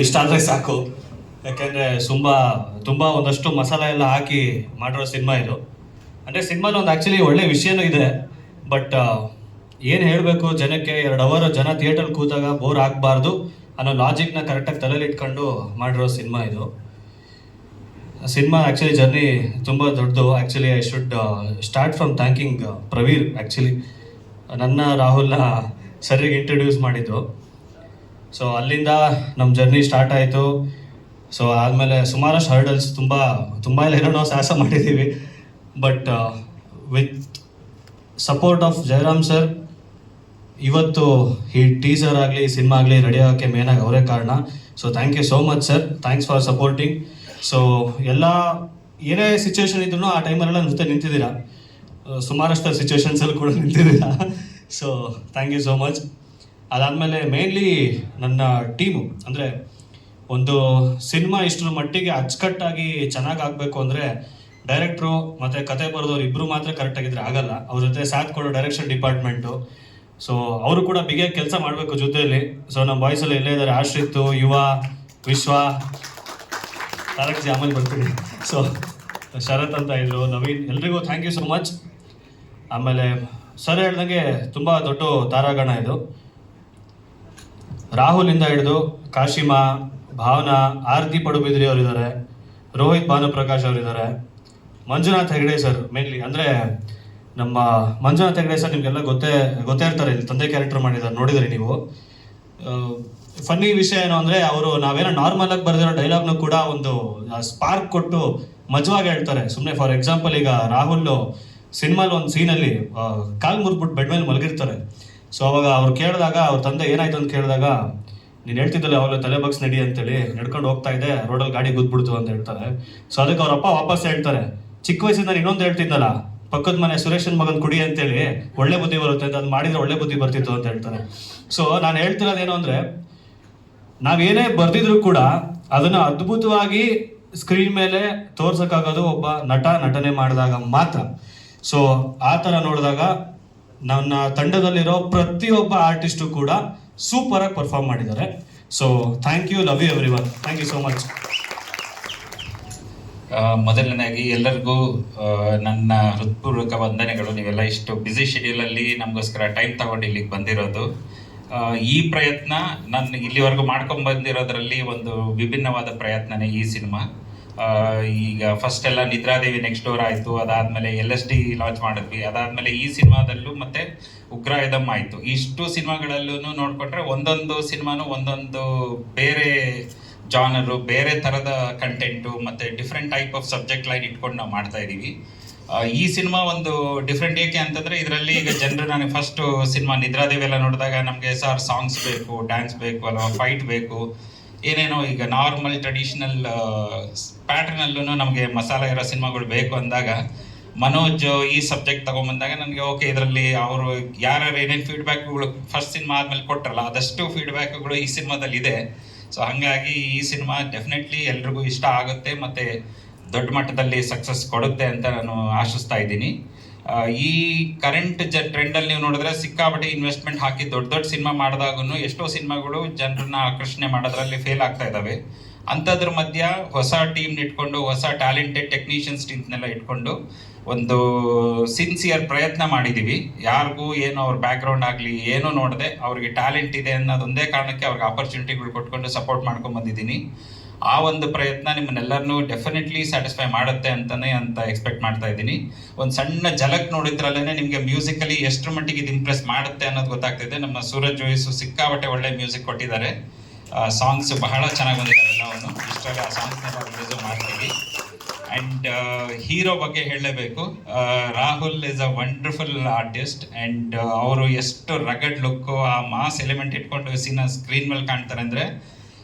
ಇಷ್ಟ ಆದರೆ ಸಾಕು. ಯಾಕೆಂದರೆ ತುಂಬ ಒಂದಷ್ಟು ಮಸಾಲ ಎಲ್ಲ ಹಾಕಿ ಮಾಡಿರೋ ಸಿನಿಮಾ ಇದು. ಅಂದರೆ ಸಿನಿಮಾಲಿ ಒಂದು ಆ್ಯಕ್ಚುಲಿ ಒಳ್ಳೆ ವಿಷಯನೂ ಇದೆ. ಬಟ್ ಏನು ಹೇಳಬೇಕು ಜನಕ್ಕೆ, 2 ಅವರ್ ಜನ ಥಿಯೇಟರ್ ಕೂತಾಗ ಬೋರ್ ಆಗಬಾರ್ದು ಅನ್ನೋ ಲಾಜಿಕ್ನ ಕರೆಕ್ಟಾಗಿ ತಲೆಯಲ್ಲಿ ಇಟ್ಕೊಂಡು ಮಾಡಿರೋ ಸಿನಿಮಾ ಇದು. ಸಿನಿಮಾ ಆ್ಯಕ್ಚುಲಿ ಜರ್ನಿ ತುಂಬ ದೊಡ್ಡದು. Actually I should start from thanking Pravir. Actually ನನ್ನ ರಾಹುಲ್ನ ಸರಿಗೆ ಇಂಟ್ರಡ್ಯೂಸ್ ಮಾಡಿದ್ದು. ಸೊ ಅಲ್ಲಿಂದ ನಮ್ಮ ಜರ್ನಿ ಸ್ಟಾರ್ಟ್ ಆಯಿತು. ಸೊ ಆದಮೇಲೆ ಸುಮಾರಷ್ಟು ಹರ್ಡಲ್ಸ್ ತುಂಬ ಎಲ್ಲ ನಾವು ಸಾಹಸ ಮಾಡಿದ್ದೀವಿ. But with support of Jayaram sir ಇವತ್ತು ಈ ಟೀಸರ್ ಆಗಲಿ ಸಿನಿಮಾ ಆಗಲಿ ರೆಡಿ ಆಗೋಕ್ಕೆ ಮೇನಾಗಿ ಅವರೇ ಕಾರಣ. So thank you so much sir, thanks for supporting. So ಏನೇ ಸಿಚುವೇಶನ್ ಇದ್ರೂ ಆ ಟೈಮಲ್ಲೆಲ್ಲ ಜೊತೆ ನಿಂತಿದ್ದೀರಾ. ಸುಮಾರಷ್ಟು ಸಿಚುವೇಶನ್ಸಲ್ಲಿ ಕೂಡ ನಿಂತಿದ್ದೀರಾ. So thank you so much. ಅದಾದಮೇಲೆ ಮೇನ್ಲಿ ನನ್ನ ಟೀಮು, ಅಂದರೆ ಒಂದು ಸಿನಿಮಾ ಇಷ್ಟರ ಮಟ್ಟಿಗೆ ಅಚ್ಚುಕಟ್ಟಾಗಿ ಚೆನ್ನಾಗಿ ಆಗಬೇಕು ಅಂದರೆ ಡೈರೆಕ್ಟ್ರು ಮತ್ತು ಕತೆ ಬರೆದವ್ರು ಇಬ್ಬರು ಮಾತ್ರ ಕರೆಕ್ಟಾಗಿದ್ದರೆ ಆಗಲ್ಲ. ಅವ್ರ ಜೊತೆ ಸಾಥ್ ಕೊಡೋ ಡೈರೆಕ್ಷನ್ ಡಿಪಾರ್ಟ್ಮೆಂಟು. ಸೊ ಅವರು ಕೂಡ ಬಿಗಿಯಾಗಿ ಕೆಲಸ ಮಾಡಬೇಕು ಜೊತೆಯಲ್ಲಿ. ಸೊ ನಮ್ಮ ಬಾಯ್ಸಲ್ಲಿ ಎಲ್ಲೇ ಇದ್ದಾರೆ, ಆಶ್ರಿತ್, ಯುವ, ವಿಶ್ವ, ತಾರಕ್ ಆಮೇಲೆ ಬರ್ತೀನಿ. ಸೊ ಶರತ್ ಅಂತ ಇದ್ರು, ನವೀನ್, ಎಲ್ರಿಗೂ ಥ್ಯಾಂಕ್ ಯು ಸೊ ಮಚ್. ಆಮೇಲೆ ಸರ್ ಹೇಳ್ದಂಗೆ ತುಂಬ ದೊಡ್ಡ ತಾರಾಗಣ ಇದು. ರಾಹುಲಿಂದ ಹಿಡಿದು ಕಾಶಿಮಾ, ಭಾವನಾ, ಆರತಿ ಪಡುಬಿದ್ರಿ ಅವರಿದ್ದಾರೆ, ರೋಹಿತ್ ಭಾನುಪ್ರಕಾಶ್ ಅವರಿದ್ದಾರೆ, ಮಂಜುನಾಥ್ ಹೆಗಡೆ ಸರ್ ಮೇನ್ಲಿ. ಅಂದರೆ ನಮ್ಮ ಮಂಜುನಾಥ್ ಹೆಗಡೆ ಸರ್ ನಿಮಗೆಲ್ಲ ಗೊತ್ತೇ ಇರ್ತಾರೆ. ಇಲ್ಲಿ ತಂದೆ ಕ್ಯಾರೆಕ್ಟರ್ ಮಾಡಿದ್ದಾರೆ, ನೋಡಿದ್ರಿ ನೀವು. ಫನ್ನಿ ವಿಷಯ ಏನು ಅಂದರೆ ಅವರು ನಾವೇನೋ ನಾರ್ಮಲಾಗಿ ಬರೆದಿರೋ ಡೈಲಾಗ್ನು ಕೂಡ ಒಂದು ಸ್ಪಾರ್ಕ್ ಕೊಟ್ಟು ಮಜವಾಗಿ ಹೇಳ್ತಾರೆ. ಸುಮ್ಮನೆ ಫಾರ್ ಎಕ್ಸಾಂಪಲ್, ಈಗ ರಾಹುಲ್ ಸಿನಿಮಾಲ್ ಒಂದು ಸೀನಲ್ಲಿ ಕಾಲು ಮುರಿದ್ಬಿಟ್ಟು ಬೆಡ್ ಮೇಲೆ ಮಲಗಿರ್ತಾರೆ. ಸೊ ಅವಾಗ ಅವ್ರು ಕೇಳಿದಾಗ, ಅವ್ರ ತಂದೆ ಏನಾಯ್ತು ಅಂತ ಕೇಳಿದಾಗ, ನೀನು ಹೇಳ್ತಿದ್ದಲ್ಲ ಅವಾಗ ತಲೆ ಬಗ್ಸ್ ನಡಿ ಅಂತೇಳಿ, ನಡ್ಕೊಂಡು ಹೋಗ್ತಾ ಇದ್ದೆ, ರೋಡಲ್ಲಿ ಗಾಡಿ ಗುದ್ಬಿಡ್ತು ಅಂತ ಹೇಳ್ತಾರೆ. ಸೊ ಅದಕ್ಕೆ ಅವ್ರ ಅಪ್ಪ ವಾಪಸ್ ಹೇಳ್ತಾರೆ, ಚಿಕ್ಕ ವಯಸ್ಸಿಂದ ಇನ್ನೊಂದು ಹೇಳ್ತಿದ್ದಲ್ಲ, ಪಕ್ಕದ ಮನೆ ಸುರೇಶನ್ ಮಗನ್ ಕುಡಿ ಅಂತೇಳಿ ಒಳ್ಳೆ ಬುದ್ಧಿ ಬರುತ್ತೆ ಅಂತ, ಅದು ಮಾಡಿದ್ರೆ ಒಳ್ಳೆ ಬುದ್ಧಿ ಬರ್ತಿತ್ತು ಅಂತ ಹೇಳ್ತಾರೆ. ಸೊ ನಾನು ಹೇಳ್ತಿರೋದೇನು ಅಂದರೆ, ನಾವೇನೇ ಬರ್ದಿದ್ರು ಕೂಡ ಅದನ್ನು ಅದ್ಭುತವಾಗಿ ಸ್ಕ್ರೀನ್ ಮೇಲೆ ತೋರ್ಸೋಕ್ಕಾಗೋದು ಒಬ್ಬ ನಟನೆ ಮಾಡಿದಾಗ ಮಾತ್ರ. ಸೊ ಆ ಥರ ನೋಡಿದಾಗ ನನ್ನ ತಂಡದಲ್ಲಿರೋ ಪ್ರತಿಯೊಬ್ಬ ಆರ್ಟಿಸ್ಟು ಕೂಡ ಸೂಪರಾಗಿ ಪರ್ಫಾರ್ಮ್ ಮಾಡಿದ್ದಾರೆ. So thank you, love you everyone, thank you so much. ಮೊದಲನೇದಾಗಿ ಎಲ್ಲರಿಗೂ ನನ್ನ ಹೃತ್ಪೂರ್ವಕ ವಂದನೆಗಳು. ನೀವೆಲ್ಲ ಇಷ್ಟು ಬ್ಯುಸಿ ಶೆಡ್ಯೂಲಲ್ಲಿ ನಮಗೋಸ್ಕರ ಟೈಮ್ ತಗೊಂಡು ಇಲ್ಲಿಗೆ ಬಂದಿರೋದು. ಈ ಪ್ರಯತ್ನ ನಾನು ಇಲ್ಲಿವರೆಗೂ ಮಾಡ್ಕೊಂಡು ಬಂದಿರೋದ್ರಲ್ಲಿ ಒಂದು ವಿಭಿನ್ನವಾದ ಪ್ರಯತ್ನನೇ ಈ ಸಿನಿಮಾ. ಈಗ ಫಸ್ಟ್ ಎಲ್ಲ ನಿದ್ರಾದೇವಿ ನೆಕ್ಸ್ಟ್ ಡೋರ್ ಆಯಿತು, ಅದಾದಮೇಲೆ LSD ಲಾಂಚ್ ಮಾಡಿದ್ವಿ, ಅದಾದಮೇಲೆ ಈ ಸಿನಿಮಾದಲ್ಲೂ ಮತ್ತು ಉಗ್ರಾಯುಧಂ ಆಯಿತು. ಇಷ್ಟು ಸಿನಿಮಾಗಳಲ್ಲೂ ನೋಡಿಕೊಂಡ್ರೆ ಒಂದೊಂದು ಸಿನಿಮಾನು ಒಂದೊಂದು ಬೇರೆ ಜಾನರು, ಬೇರೆ ಥರದ ಕಂಟೆಂಟು ಮತ್ತು different type of subject line ಇಟ್ಕೊಂಡು ನಾವು ಮಾಡ್ತಾ ಇದ್ದೀವಿ. ಈ ಸಿನಿಮಾ ಒಂದು ಡಿಫ್ರೆಂಟ್ ಏಕೆ ಅಂತಂದರೆ, ಇದರಲ್ಲಿ ಈಗ ಜನರು, ನಾನು ಫಸ್ಟು ಸಿನಿಮಾ ನಿದ್ರಾದೇವಿ ಎಲ್ಲ ನೋಡಿದಾಗ ನಮಗೆ ಸಾಂಗ್ಸ್ ಬೇಕು, ಡ್ಯಾನ್ಸ್ ಬೇಕು, ಅಥವಾ ಫೈಟ್ ಬೇಕು, ಏನೇನೋ ಈಗ ನಾರ್ಮಲ್ ಟ್ರೆಡಿಷನಲ್ ಪ್ಯಾಟ್ರನಲ್ಲೂ ನಮಗೆ ಮಸಾಲ ಇರೋ ಸಿನಿಮಾಗಳು ಬೇಕು ಅಂದಾಗ, ಮನೋಜ್ ಈ ಸಬ್ಜೆಕ್ಟ್ ತೊಗೊಂಬಂದಾಗ ನನಗೆ ಓಕೆ, ಇದರಲ್ಲಿ ಅವರು ಯಾರ್ಯಾರು ಏನೇನು ಫೀಡ್ಬ್ಯಾಕ್ಗಳು ಫಸ್ಟ್ ಸಿನಿಮಾ ಆದಮೇಲೆ ಕೊಟ್ಟರಲ್ಲ, ಅದಷ್ಟು ಫೀಡ್ಬ್ಯಾಕ್ಗಳು ಈ ಸಿನಿಮಾದಲ್ಲಿ ಇದೆ. ಸೊ ಹಾಗಾಗಿ ಈ ಸಿನಿಮಾ ಡೆಫಿನೆಟ್ಲಿ ಎಲ್ರಿಗೂ ಇಷ್ಟ ಆಗುತ್ತೆ ಮತ್ತು ದೊಡ್ಡ ಮಟ್ಟದಲ್ಲಿ ಸಕ್ಸಸ್ ಕೊಡುತ್ತೆ ಅಂತ ನಾನು ಆಶಿಸ್ತಾ ಇದ್ದೀನಿ. ಈ ಕರೆಂಟ್ ಟ್ರೆಂಡಲ್ಲಿ ನೀವು ನೋಡಿದ್ರೆ ಸಿಕ್ಕಾಪಟ್ಟೆ ಇನ್ವೆಸ್ಟ್ಮೆಂಟ್ ಹಾಕಿ ದೊಡ್ಡ ಸಿನಿಮಾ ಮಾಡಿದಾಗೂ ಎಷ್ಟೋ ಸಿನಿಮಾಗಳು ಜನರನ್ನ ಆಕರ್ಷಣೆ ಮಾಡೋದ್ರಲ್ಲಿ ಫೇಲ್ ಆಗ್ತಾ ಇದ್ದಾವೆ. ಅಂಥದ್ರ ಮಧ್ಯ ಹೊಸ ಟೀಮ್ ಇಟ್ಕೊಂಡು, ಹೊಸ ಟ್ಯಾಲೆಂಟೆಡ್ ಟೆಕ್ನಿಷಿಯನ್ಸ್ ಟೀಮ್ಸ್ನೆಲ್ಲ ಇಟ್ಕೊಂಡು ಒಂದು ಸಿನ್ಸಿಯರ್ ಪ್ರಯತ್ನ ಮಾಡಿದ್ದೀವಿ. ಯಾರಿಗೂ ಏನು ಅವ್ರ ಬ್ಯಾಕ್ಗ್ರೌಂಡ್ ಆಗಲಿ ಏನೂ ನೋಡದೆ ಅವ್ರಿಗೆ ಟ್ಯಾಲೆಂಟ್ ಇದೆ ಅನ್ನೋದೊಂದೇ ಕಾರಣಕ್ಕೆ ಅವ್ರಿಗೆ ಆಪರ್ಚುನಿಟಿಗಳು ಕೊಟ್ಕೊಂಡು ಸಪೋರ್ಟ್ ಮಾಡ್ಕೊಂಡು ಬಂದಿದ್ದೀನಿ. ಆ ಒಂದು ಪ್ರಯತ್ನ ನಿಮ್ಮನ್ನೆಲ್ಲರನ್ನೂ ಡೆಫಿನೆಟ್ಲಿ ಸ್ಯಾಟಿಸ್ಫೈ ಮಾಡುತ್ತೆ ಅಂತ ಎಕ್ಸ್ಪೆಕ್ಟ್ ಮಾಡ್ತಾ ಇದ್ದೀನಿ. ಒಂದು ಸಣ್ಣ ಝಲಕ್ ನೋಡಿದ್ರಲ್ಲೇ ನಿಮಗೆ ಮ್ಯೂಸಿಕಲಿ ಎಷ್ಟರ ಮಟ್ಟಿಗೆ ಇದು ಇಂಪ್ರೆಸ್ ಮಾಡುತ್ತೆ ಅನ್ನೋದು ಗೊತ್ತಾಗ್ತಿದೆ. ನಮ್ಮ ಸೂರಜ್ ಜೋಯಿಸು ಸಿಕ್ಕಾಬಟ್ಟೆ ಒಳ್ಳೆ ಮ್ಯೂಸಿಕ್ ಕೊಟ್ಟಿದ್ದಾರೆ. ಸಾಂಗ್ಸ್ ಬಹಳ ಚೆನ್ನಾಗಿ ಬಂದಿದ್ದಾರೆ ಎಲ್ಲವನ್ನು. ಇಷ್ಟರಲ್ಲಿ ಆ ಸಾಂಗ್ಸ್ನೆಲ್ಲ ರಿಲೀಸು ಮಾಡ್ತೀವಿ. ಆ್ಯಂಡ್ ಹೀರೋ ಬಗ್ಗೆ ಹೇಳಲೇಬೇಕು. Rahul is a wonderful artist. And ಅವರು ಎಷ್ಟು ರಗಡ್ ಲುಕ್ಕು, ಆ ಮಾಸ್ ಎಲಿಮೆಂಟ್ ಇಟ್ಕೊಂಡು ಸ್ಕ್ರೀನ್ ಮೇಲೆ ಕಾಣ್ತಾರೆ ಅಂದರೆ,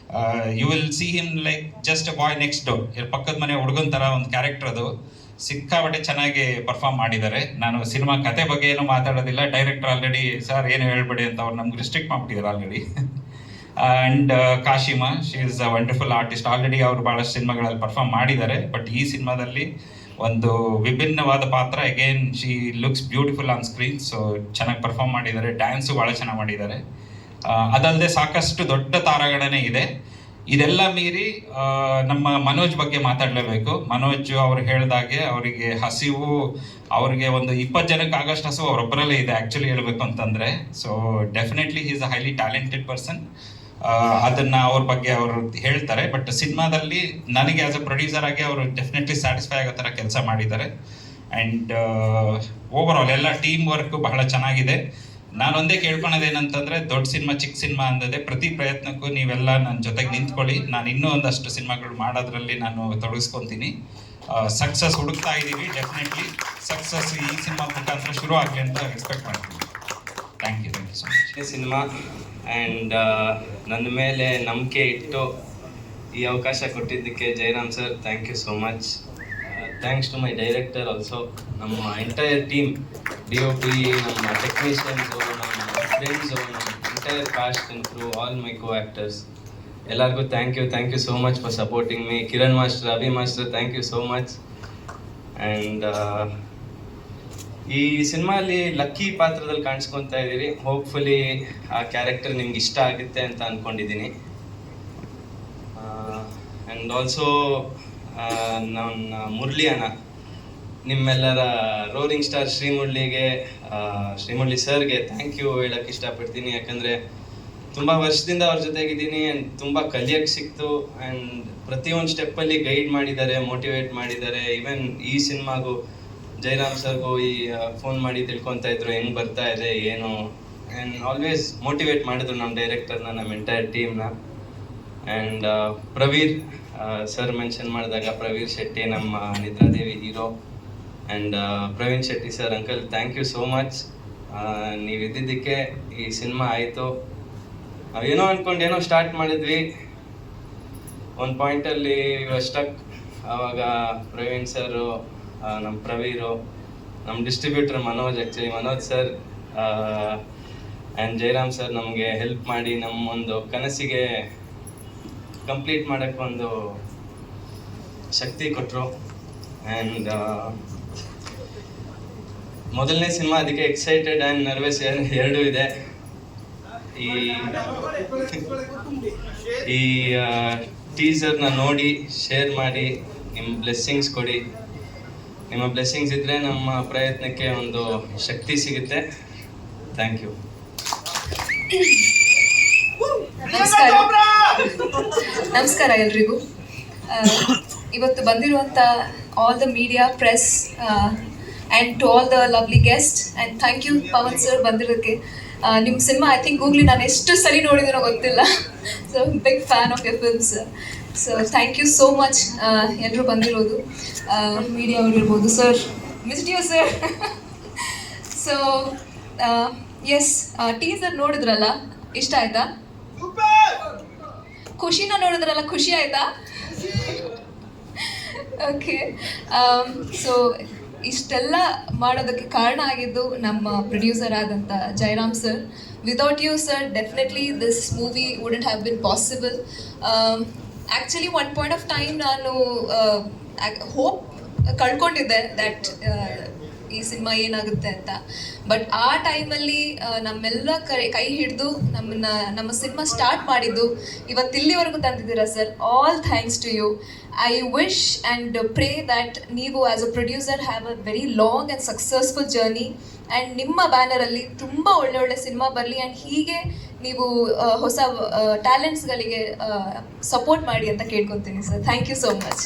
you will see him like just a boy next door. ಪಕ್ಕದ ಮನೆ ಹುಡುಗನ ಥರ ಒಂದು ಕ್ಯಾರೆಕ್ಟರ್ ಅದು. ಸಿಕ್ಕಾಪಟ್ಟೆ ಚೆನ್ನಾಗಿ ಪರ್ಫಾರ್ಮ್ ಮಾಡಿದ್ದಾರೆ. ನಾನು ಸಿನಿಮಾ ಕತೆ ಬಗ್ಗೆ ಏನು ಮಾತಾಡೋದಿಲ್ಲ. ಡೈರೆಕ್ಟರ್ ಆಲ್ರೆಡಿ ಸರ್ ಏನು ಹೇಳ್ಬೇಡಿ ಅಂತ ಅವ್ರು ನಮ್ಗೆ ರಿಸ್ಟ್ರಿಕ್ಟ್ ಮಾಡ್ಬಿಟ್ಟಿದ್ದಾರೆ already. And Kashima, she is a wonderful artist. Already ಅವರು ಭಾಳಷ್ಟು ಸಿನಿಮಾಗಳಲ್ಲಿ ಪರ್ಫಾರ್ಮ್ ಮಾಡಿದ್ದಾರೆ. ಬಟ್ ಈ ಸಿನಿಮಾದಲ್ಲಿ ಒಂದು ವಿಭಿನ್ನವಾದ ಪಾತ್ರ. Again she looks beautiful on screen. So ಚೆನ್ನಾಗಿ ಪರ್ಫಾರ್ಮ್ ಮಾಡಿದ್ದಾರೆ. ಡ್ಯಾನ್ಸು ಭಾಳ ಚೆನ್ನಾಗಿ ಮಾಡಿದ್ದಾರೆ. ಅದಲ್ಲದೆ ಸಾಕಷ್ಟು ದೊಡ್ಡ ತಾರಾಗಣನೆ ಇದೆ. ಇದೆಲ್ಲ ಮೀರಿ ನಮ್ಮ ಮನೋಜ್ ಬಗ್ಗೆ ಮಾತಾಡಲೇಬೇಕು. ಮನೋಜ್ ಅವ್ರು ಹೇಳ್ದಾಗೆ ಅವರಿಗೆ ಹಸಿವು, ಅವ್ರಿಗೆ ಒಂದು 20 ಜನಕ್ಕೆ ಆಗಷ್ಟು ಹಸಿವು ಅವರೊಬ್ಬರಲ್ಲೇ ಇದೆ ಆ್ಯಕ್ಚುಲಿ ಹೇಳಬೇಕು ಅಂತಂದರೆ. So definitely he is a highly talented person. ಅದನ್ನು ಅವ್ರ ಬಗ್ಗೆ ಅವರು ಹೇಳ್ತಾರೆ. ಬಟ್ ಸಿನಿಮಾದಲ್ಲಿ ನನಗೆ ಆ್ಯಸ್ ಅ ಪ್ರೊಡ್ಯೂಸರ್ ಆಗಿ ಅವರು ಡೆಫಿನೆಟ್ಲಿ ಸ್ಯಾಟಿಸ್ಫೈ ಆಗೋ ಥರ ಕೆಲಸ ಮಾಡಿದ್ದಾರೆ. ಆ್ಯಂಡ್ ಓವರ್ ಆಲ್ ಎಲ್ಲ ಟೀಮ್ ವರ್ಕು ಬಹಳ ಚೆನ್ನಾಗಿದೆ. ನಾನೊಂದೇ ಕೇಳ್ಕೊಳೋದೇನಂತಂದರೆ, ದೊಡ್ಡ ಸಿನಿಮಾ ಚಿಕ್ಕ ಸಿನಿಮಾ ಅಂದದೆ ಪ್ರತಿ ಪ್ರಯತ್ನಕ್ಕೂ ನೀವೆಲ್ಲ ನನ್ನ ಜೊತೆಗೆ ನಿಂತ್ಕೊಳ್ಳಿ. ನಾನು ಇನ್ನೂ ಒಂದಷ್ಟು ಸಿನಿಮಾಗಳು ಮಾಡೋದ್ರಲ್ಲಿ ನಾನು ತೊಡಗಿಸ್ಕೊತೀನಿ. ಸಕ್ಸಸ್ ಹುಡುಕ್ತಾ ಇದ್ದೀವಿ. ಡೆಫಿನೆಟ್ಲಿ ಸಕ್ಸಸ್ ಈ ಸಿನಿಮಾ ಮುಖಾಂತರ ಶುರು ಆಗಲಿ ಅಂತ ಎಕ್ಸ್ಪೆಕ್ಟ್ ಮಾಡ್ತೀನಿ. Thank you so much. ಈ ಸಿನಿಮಾ ಆ್ಯಂಡ್ ನನ್ನ ಮೇಲೆ ನಂಬಿಕೆ ಇಟ್ಟು ಈ ಅವಕಾಶ ಕೊಟ್ಟಿದ್ದಕ್ಕೆ Jayaram sir, thank you so much. Thanks to my director also, ನಮ್ಮ ಎಂಟೈರ್ ಟೀಮ್, DOP, ನಮ್ಮ ಟೆಕ್ನಿಷಿಯನ್ಸು, ನಮ್ಮ ಫ್ರೆಂಡ್ಸು, ನಮ್ಮ entire cast and crew, all my co actors, ಎಲ್ಲರಿಗೂ thank you so much for supporting me. Kiran master, Abhi master, thank you so much. And ಈ ಸಿನಿಮಾಲಿ lucky ಪಾತ್ರದಲ್ಲಿ ಕಾಣಿಸ್ಕೊತಾ ಇದ್ದೀರಿ. Hopefully ಆ ಕ್ಯಾರೆಕ್ಟರ್ ನಿಮ್ಗೆ ಇಷ್ಟ ಆಗುತ್ತೆ ಅಂತ ಅಂದ್ಕೊಂಡಿದ್ದೀನಿ. ಆ್ಯಂಡ್ ಆಲ್ಸೋ ನನ್ನ ಮುರಳಿ ಅಣ್ಣ, ನಿಮ್ಮೆಲ್ಲರ ರೋರಿಂಗ್ ಸ್ಟಾರ್ ಶ್ರೀಮುರಳಿ ಸರ್ಗೆ ಥ್ಯಾಂಕ್ ಯು ಹೇಳೋಕ್ಕೆ ಇಷ್ಟಪಡ್ತೀನಿ. ಯಾಕಂದರೆ ತುಂಬ ವರ್ಷದಿಂದ ಅವ್ರ ಜೊತೆಗಿದ್ದೀನಿ ಆ್ಯಂಡ್ ತುಂಬ ಕಲಿಯೋಕ್ಕೆ ಸಿಕ್ತು. ಆ್ಯಂಡ್ ಪ್ರತಿಯೊಂದು ಸ್ಟೆಪ್ಪಲ್ಲಿ ಗೈಡ್ ಮಾಡಿದ್ದಾರೆ, ಮೋಟಿವೇಟ್ ಮಾಡಿದ್ದಾರೆ. ಈವನ್ ಈ ಸಿನಿಮಾಗೂ ಜಯರಾಮ್ ಸರ್ಗೂ ಫೋನ್ ಮಾಡಿ ತಿಳ್ಕೊತಾ ಇದ್ರು ಹೆಂಗೆ ಬರ್ತಾ ಇದೆ ಏನು. ಆ್ಯಂಡ್ ಆಲ್ವೇಸ್ ಮೋಟಿವೇಟ್ ಮಾಡಿದ್ರು ನಮ್ಮ ಡೈರೆಕ್ಟರ್ನ, ನಮ್ಮ ಎಂಟೈರ್ ಟೀಮ್ನ. ಆ್ಯಂಡ್ ಪ್ರವೀರ್ ಸರ್ ಮೆನ್ಷನ್ ಮಾಡಿದಾಗ, ಪ್ರವೀರ್ ಶೆಟ್ಟಿ ನಮ್ಮ Nidradevi hero. And Praveen Shetty sir, uncle thank you so much. ನೀವು ಇದ್ದಿದ್ದಕ್ಕೆ ಈ ಸಿನಿಮಾ ಆಯಿತು. ಏನೋ ಅಂದ್ಕೊಂಡು ಸ್ಟಾರ್ಟ್ ಮಾಡಿದ್ವಿ, ಒಂದು ಪಾಯಿಂಟಲ್ಲಿ ಸ್ಟಕ್. ಆವಾಗ ಪ್ರವೀಣ್ ಸರು, ನಮ್ಮ ಪ್ರವೀರು, ನಮ್ಮ distributor Manoj sir and Jayaram sir ನಮಗೆ ಹೆಲ್ಪ್ ಮಾಡಿ ನಮ್ಮ ಒಂದು ಕನಸಿಗೆ ಕಂಪ್ಲೀಟ್ ಮಾಡೋಕ್ಕೆ ಒಂದು ಶಕ್ತಿ ಕೊಟ್ಟರು. ಆ್ಯಂಡ್ ಮೊದಲನೇ ಸಿನಿಮಾ, ಅದಕ್ಕೆ ಎಕ್ಸೈಟೆಡ್ ಆ್ಯಂಡ್ ನರ್ವಸ್ ಎರಡೂ ಇದೆ. ಈ ಟೀಸರ್ನ ನೋಡಿ ಶೇರ್ ಮಾಡಿ, ನಿಮ್ಮ ಬ್ಲೆಸ್ಸಿಂಗ್ಸ್ ಕೊಡಿ. ನಿಮ್ಮ ಬ್ಲೆಸ್ಸಿಂಗ್ಸ್ ಇದ್ದರೆ ನಮ್ಮ ಪ್ರಯತ್ನಕ್ಕೆ ಒಂದು ಶಕ್ತಿ ಸಿಗುತ್ತೆ. Thank you. ನಮಸ್ಕಾರ ಎಲ್ರಿಗೂ. ಇವತ್ತು ಬಂದಿರುವಂಥ all the media, press and to all the lovely guest, and thank you Pavan sir ಬಂದಿರೋದಕ್ಕೆ. ನಿಮ್ಮ ಸಿನಿಮಾ ಐ ಥಿಂಕ್ ಗೂಗ್ಲಿ ನಾನು ಎಷ್ಟು ಸರಿ ನೋಡಿದ್ದೀನೋ ಗೊತ್ತಿಲ್ಲ. So big fan of your films. So thank you so much ಎಲ್ಲರೂ ಬಂದಿರೋದು. ಮೀಡಿಯಾ ಅವ್ರು ಇರ್ಬೋದು. Sir, missed you sir. So yes, teaser ನೋಡಿದ್ರಲ್ಲ, ಇಷ್ಟ ಆಯ್ತಾ? ಖುಷಿನ ನೋಡಿದ್ರಲ್ಲ, ಖುಷಿ ಆಯ್ತಾ? ಓಕೆ. ಸೊ ಇಷ್ಟೆಲ್ಲ ಮಾಡೋದಕ್ಕೆ ಕಾರಣ ಆಗಿದ್ದು ನಮ್ಮ ಪ್ರೊಡ್ಯೂಸರ್ ಆದಂಥ Jayaram sir. Without you sir, definitely this movie wouldn't have been possible. Actually one point of time ನಾನು ಹೋಪ್ ಕಳ್ಕೊಂಡಿದ್ದೆ ದ್ಯಾಟ್ ಈ ಸಿನಿಮಾ ಏನಾಗುತ್ತೆ ಅಂತ. ಬಟ್ ಆ ಟೈಮಲ್ಲಿ ನಮ್ಮೆಲ್ಲ ಕೈ ಹಿಡಿದು ನಮ್ಮ ಸಿನಿಮಾ ಸ್ಟಾರ್ಟ್ ಮಾಡಿದ್ದು ಇವತ್ತಿಲ್ಲಿವರೆಗೂ ತಂದಿದ್ದೀರಾ sir. All thanks to you. I wish and pray that ನೀವು as a producer have a very long and successful journey. And ನಿಮ್ಮ ಬ್ಯಾನರಲ್ಲಿ ತುಂಬ ಒಳ್ಳೆ ಸಿನಿಮಾ ಬರಲಿ. ಆ್ಯಂಡ್ ಹೀಗೆ ನೀವು ಹೊಸ ಟ್ಯಾಲೆಂಟ್ಸ್ಗಳಿಗೆ ಸಪೋರ್ಟ್ ಮಾಡಿ ಅಂತ ಕೇಳ್ಕೊತೀನಿ ಸರ್. Thank you so much.